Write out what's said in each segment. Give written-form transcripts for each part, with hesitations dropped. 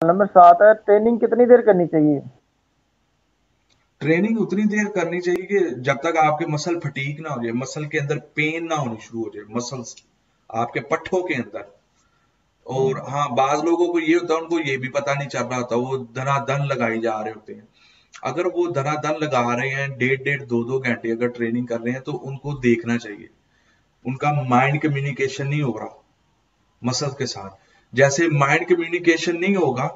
Number 7 है, training कितनी देर करनी चाहिए? ट्रेनिंग उतनी देर करनी चाहिए कि जब तक आपके मसल फटीक ना हो जाए, मसल के अंदर पेन ना होनी शुरू हो जाए, मसल्स आपके पट्ठों के अंदर। और हाँ, बाज लोगों को ये होता है, उनको ये भी पता नहीं चल रहा होता, वो धनाधन लगाई जा रहे होते हैं। अगर वो धनाधन लगा रहे हैं 1.5 2 2 घंटे अगर ट्रेनिंग कर रहे हैं, तो उनको देखना चाहिए उनका माइंड कम्युनिकेशन नहीं हो रहा मसल के साथ। जैसे माइंड कम्युनिकेशन नहीं होगा,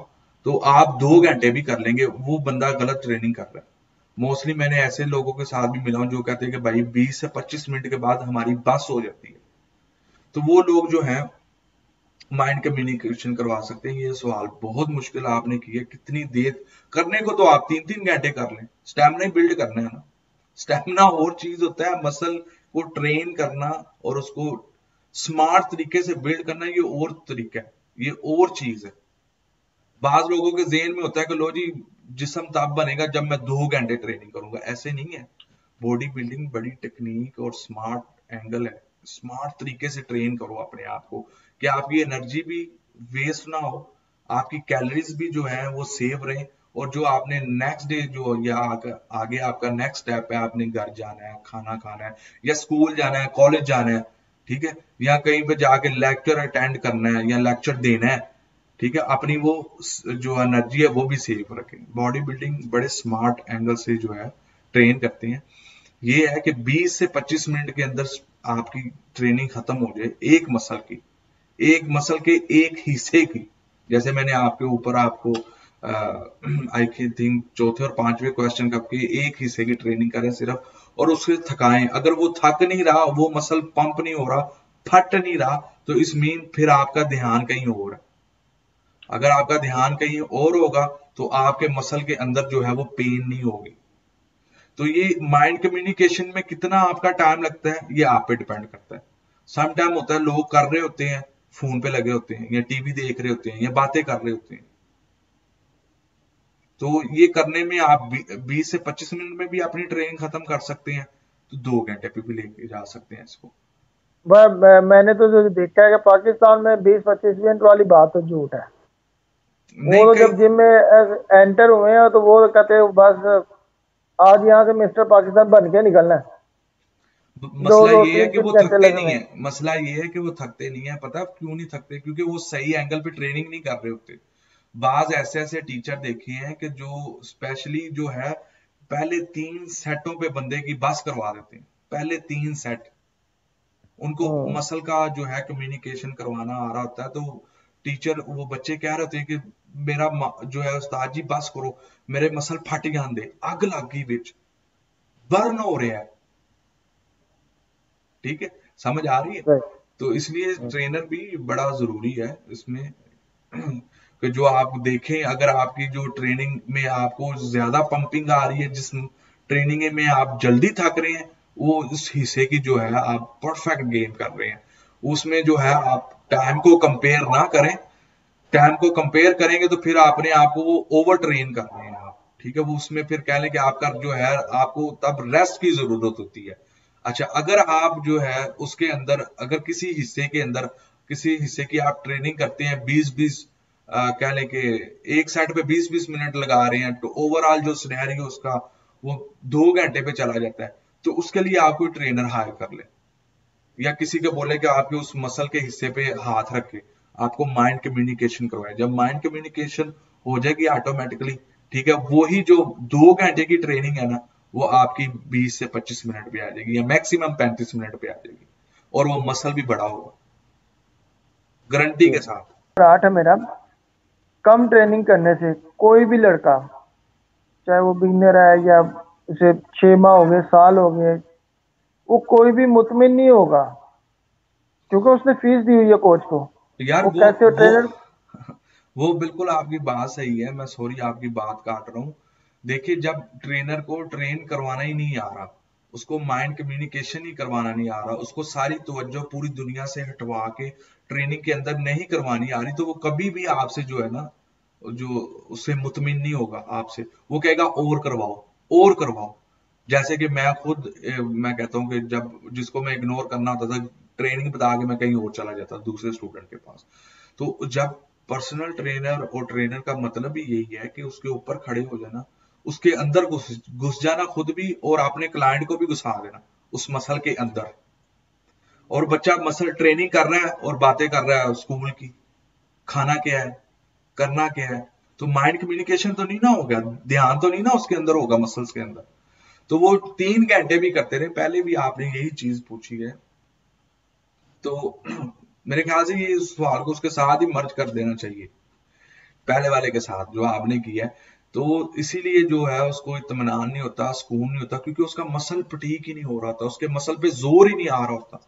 तो आप 2 घंटे भी कर लेंगे, वो बंदा गलत ट्रेनिंग कर रहा है। मोस्टली मैंने ऐसे लोगों के साथ भी मिला हूं जो कहते हैं कि भाई 20 से 25 मिनट के बाद हमारी बस हो जाती है। तो वो लोग जो हैं माइंड कम्युनिकेशन करवा सकते हैं। ये सवाल बहुत मुश्किल आपने किया, कितनी देर करने को तो आप 3 3 घंटे कर लें, स्टेमिना बिल्ड करना है ना। स्टेमिना और चीज होता है, मसल को ट्रेन करना और उसको स्मार्ट तरीके से बिल्ड करना ये और तरीका है, ये और चीज है। बाज लोगों के जेहन में होता है कि लो जी, जिस्म तब बनेगा जब मैं 2 घंटे ट्रेनिंग करूंगा। ऐसे नहीं है। बॉडी बिल्डिंग बड़ी टेक्निक और स्मार्ट एंगल है। स्मार्ट तरीके से ट्रेन करो अपने आप को कि आपकी एनर्जी भी वेस्ट ना हो, आपकी कैलोरीज भी जो है वो सेव रहे, और जो आपने नेक्स्ट डे जो या आगे आपका नेक्स्ट स्टेप है, आपने घर जाना है, खाना खाना है, या स्कूल जाना है, कॉलेज जाना है, ठीक है, या कहीं पे जाके लेक्चर अटेंड करना है या लेक्चर देना है, ठीक है, अपनी वो जो एनर्जी है वो भी सेव रखें। बॉडी बिल्डिंग बड़े स्मार्ट एंगल से जो है ट्रेन करते हैं। ये है कि 20 से 25 मिनट के अंदर आपकी ट्रेनिंग खत्म हो जाए एक मसल के एक हिस्से की। जैसे मैंने आपके ऊपर आपको आई थिंक चौथे और पांचवें क्वेश्चन का आपके एक हिस्से की ट्रेनिंग करें सिर्फ, और उससे थकाएं। अगर वो थक नहीं रहा, वो मसल पंप नहीं हो रहा, फट नहीं रहा, तो इस मीन फिर आपका ध्यान कहीं और है। अगर आपका ध्यान कहीं और होगा, तो आपके मसल के अंदर जो है वो पेन नहीं होगी। तो ये माइंड कम्युनिकेशन में कितना आपका टाइम लगता है, ये आप पे डिपेंड करता है। सम टाइम होता है लोग कर रहे होते हैं, फोन पे लगे होते हैं या टीवी देख रहे होते हैं या बातें कर रहे होते हैं। तो ये करने में आप 20 से 25 मिनट में भी अपनी ट्रेनिंग खत्म कर सकते हैं, तो 2 घंटे पे भी लेके जा सकते हैं इसको। मैंने तो जो देखा है कि पाकिस्तान में 20-25 मिनट वाली बात तो झूठ है। वो नहीं, तो कई जब जिम में एंटर हुए हैं तो वो कहते हैं बस आज यहाँ से मिस्टर पाकिस्तान बन के निकलना है। दो मसला दो ये है तीन कि तीन वो घंटे थकते लगे नहीं हुए है। हैं। मसला ये है कि वो थकते नहीं है। पता है क्यों नहीं थकते? क्योंकि वो सही एंगल पे ट्रेनिंग नहीं कर रहे होते। बाज ऐसे ऐसे टीचर देखे हैं कि जो स्पेशली जो है पहले 3 सेटों पे बंदे की बस करवा देते हैं। पहले 3 सेट उनको हम्म। मसल का जो है कम्युनिकेशन करवाना आ रहा होता है, तो टीचर वो बच्चे कह रहे होते हैं कि मेरा जो है उस्ताद जी बस करो, मेरे मसल फट जाते, अग लग गई बिच, बर्न हो रहा है। ठीक है, समझ आ रही है? राइट। तो इसलिए ट्रेनर भी बड़ा जरूरी है इसमें। कि जो आप देखें, अगर आपकी जो ट्रेनिंग में आपको ज्यादा पंपिंग आ रही है, जिस ट्रेनिंग में आप जल्दी थक रहे हैं, वो उस हिस्से की जो है आप परफेक्ट गेन कर रहे हैं। उसमें जो है आप टाइम को कंपेयर ना करें। टाइम को कंपेयर करेंगे तो फिर अपने आप को वो ओवर ट्रेन कर रहे हैं आप। ठीक है, वो उसमें फिर कह लें कि आपका जो है आपको तब रेस्ट की जरूरत होती है। अच्छा, अगर आप जो है उसके अंदर अगर किसी हिस्से की आप ट्रेनिंग करते हैं 20 20, कह लें कि एक सेट पे 20 20 मिनट लगा रहे हैं, तो ओवरऑल जो सिनेरियो उसका वो 2 घंटे पे चला जाता है। तो उसके लिए आप कोई ट्रेनर हायर कर ले, या किसी को बोले कि आपके उस मसल के हिस्से पे हाथ रख के आपको माइंड कम्युनिकेशन करवाए। जब माइंड कम्युनिकेशन हो जाएगी ऑटोमेटिकली, ठीक है, वही जो 2 घंटे की ट्रेनिंग है ना, वो आपकी 20 से 25 मिनट पे आ जाएगी या मैक्सिमम 35 मिनट पे आ जाएगी, और वो मसल भी बड़ा होगा, गारंटी के साथ। आठ है मेरा। कम ट्रेनिंग करने से कोई भी लड़का, चाहे वो बिगनर है या उसे 6 माह हो गए, साल हो गए, वो कोई भी मुतमिन नहीं होगा, क्योंकि उसने फीस दी हुई है कोच को। यार वो वो कैसे वो ट्रेनर। वो बिल्कुल आपकी बात सही है। मैं सॉरी आपकी बात काट रहा हूँ। देखिए, जब ट्रेनर को ट्रेन करवाना ही नहीं आ रहा, उसको माइंड कम्युनिकेशन ही करवाना नहीं आ रहा, उसको सारी तवज्जो पूरी दुनिया से हटवा के ट्रेनिंग के अंदर नहीं करवानी आ रही, तो वो कभी भी आपसे जो है ना, जो उससे मुतमिन नहीं होगा आपसे। वो कहेगा और करवाओ, और करवाओ। जैसे कि मैं खुद मैं कहता हूँ कि जब जिसको मैं इग्नोर करना होता था, ट्रेनिंग बता के मैं कहीं और चला जाता दूसरे स्टूडेंट के पास। तो जब पर्सनल ट्रेनर और ट्रेनर का मतलब भी यही है कि उसके ऊपर खड़े हो जाना, उसके अंदर घुस घुस जाना खुद भी, और अपने क्लाइंट को भी घुसा देना उस मसल के अंदर। और बच्चा मसल ट्रेनिंग कर रहा है और बातें कर रहा है स्कूल की, खाना क्या है, करना क्या है, तो माइंड कम्युनिकेशन तो नहीं ना होगा, ध्यान तो नहीं ना उसके अंदर होगा मसल्स के अंदर। तो वो 3 घंटे भी करते रहे, पहले भी आपने यही चीज पूछी है, तो मेरे ख्याल से ये इस सवाल को उसके साथ ही मर्ज कर देना चाहिए, पहले वाले के साथ जो आपने किया है। तो इसीलिए जो है उसको इत्मीनान नहीं होता, सुकून नहीं होता, क्योंकि उसका मसल फटीक ही नहीं हो रहा था, उसके मसल पे जोर ही नहीं आ रहा होता,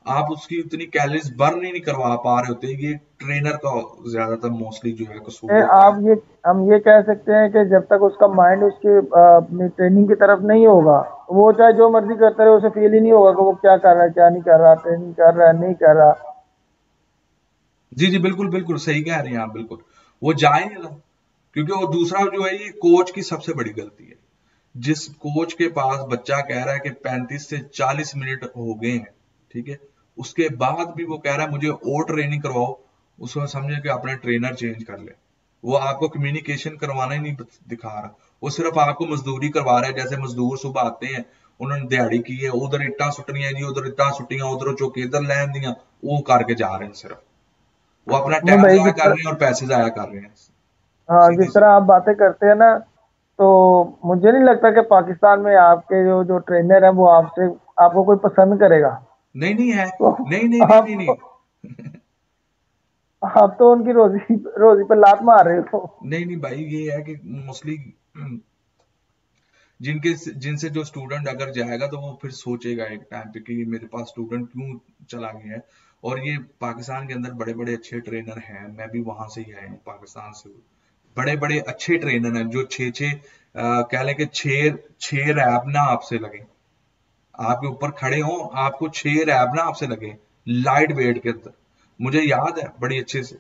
आप उसकी उतनी कैलोरीज बर्न ही नहीं करवा पा रहे होते। ये ट्रेनर का ज्यादातर मोस्टली जो है कसूर होता है। आप ये हम ये कह सकते हैं कि जब तक उसका माइंड उसके अपनी ट्रेनिंग की तरफ नहीं होगा, वो चाहे जो मर्जी करता रहे, उसे फील ही नहीं होगा कि वो क्या कर रहा है क्या नहीं कर रहा, ट्रेनिंग कर रहा है नहीं कर रहा। जी जी, बिल्कुल बिल्कुल सही कह रहे हैं आप, बिल्कुल वो जाएगा, क्योंकि वो दूसरा जो है, ये कोच की सबसे बड़ी गलती है। जिस कोच के पास बच्चा कह रहा है कि 35 से 40 मिनट हो गए हैं, ठीक है, उसके बाद भी वो कह रहा है मुझे और ट्रेनिंग करवाओ, उसको समझे कि अपना ट्रेनर चेंज कर ले। वो आपको कम्युनिकेशन करवाना ही नहीं दिखा रहा, वो सिर्फ आपको मजदूरी करवा रहा है। जैसे मजदूर सुबह आते हैं, उन्होंने दिहाड़ी की है, उधर इट्टा सुट्टियां जी, उधर इट्टा सुट्टियां, उधर चौके इधर लैन दियां, वो करके जा रहे हैं सिर्फ, वो अपना मैं टाइम भाई जाया कर रहे हैं और पैसे जाया कर रहे हैं, हाँ, जिस सीधी सी तरह बात। आप बातें करते हैं ना, तो मुझे नहीं लगता कि पाकिस्तान में आपके जो जो ट्रेनर है वो आपसे आपको कोई पसंद करेगा। नहीं नहीं है, तो नहीं नहीं नहीं आप नहीं तो नहीं आप तो उनकी रोजी रोजी पर लात मार रहे हो। नहीं नहीं भाई, ये है कि मोस्टली जिनके जिनसे जो स्टूडेंट अगर जाएगा तो वो फिर सोचेगा एक टाइम पे कि मेरे पास स्टूडेंट क्यों चला गया है। और ये पाकिस्तान के अंदर बड़े बड़े अच्छे ट्रेनर हैं, मैं भी वहां से ही आया हूँ पाकिस्तान से, बड़े बड़े अच्छे ट्रेनर हैं जो छः छः कह लें कि छः छः रैप ना आपसे लगे, आपके ऊपर खड़े हों, आपको 6 रैप ना आपसे लगे लाइट वेट के अंदर। मुझे याद है बड़ी अच्छे से,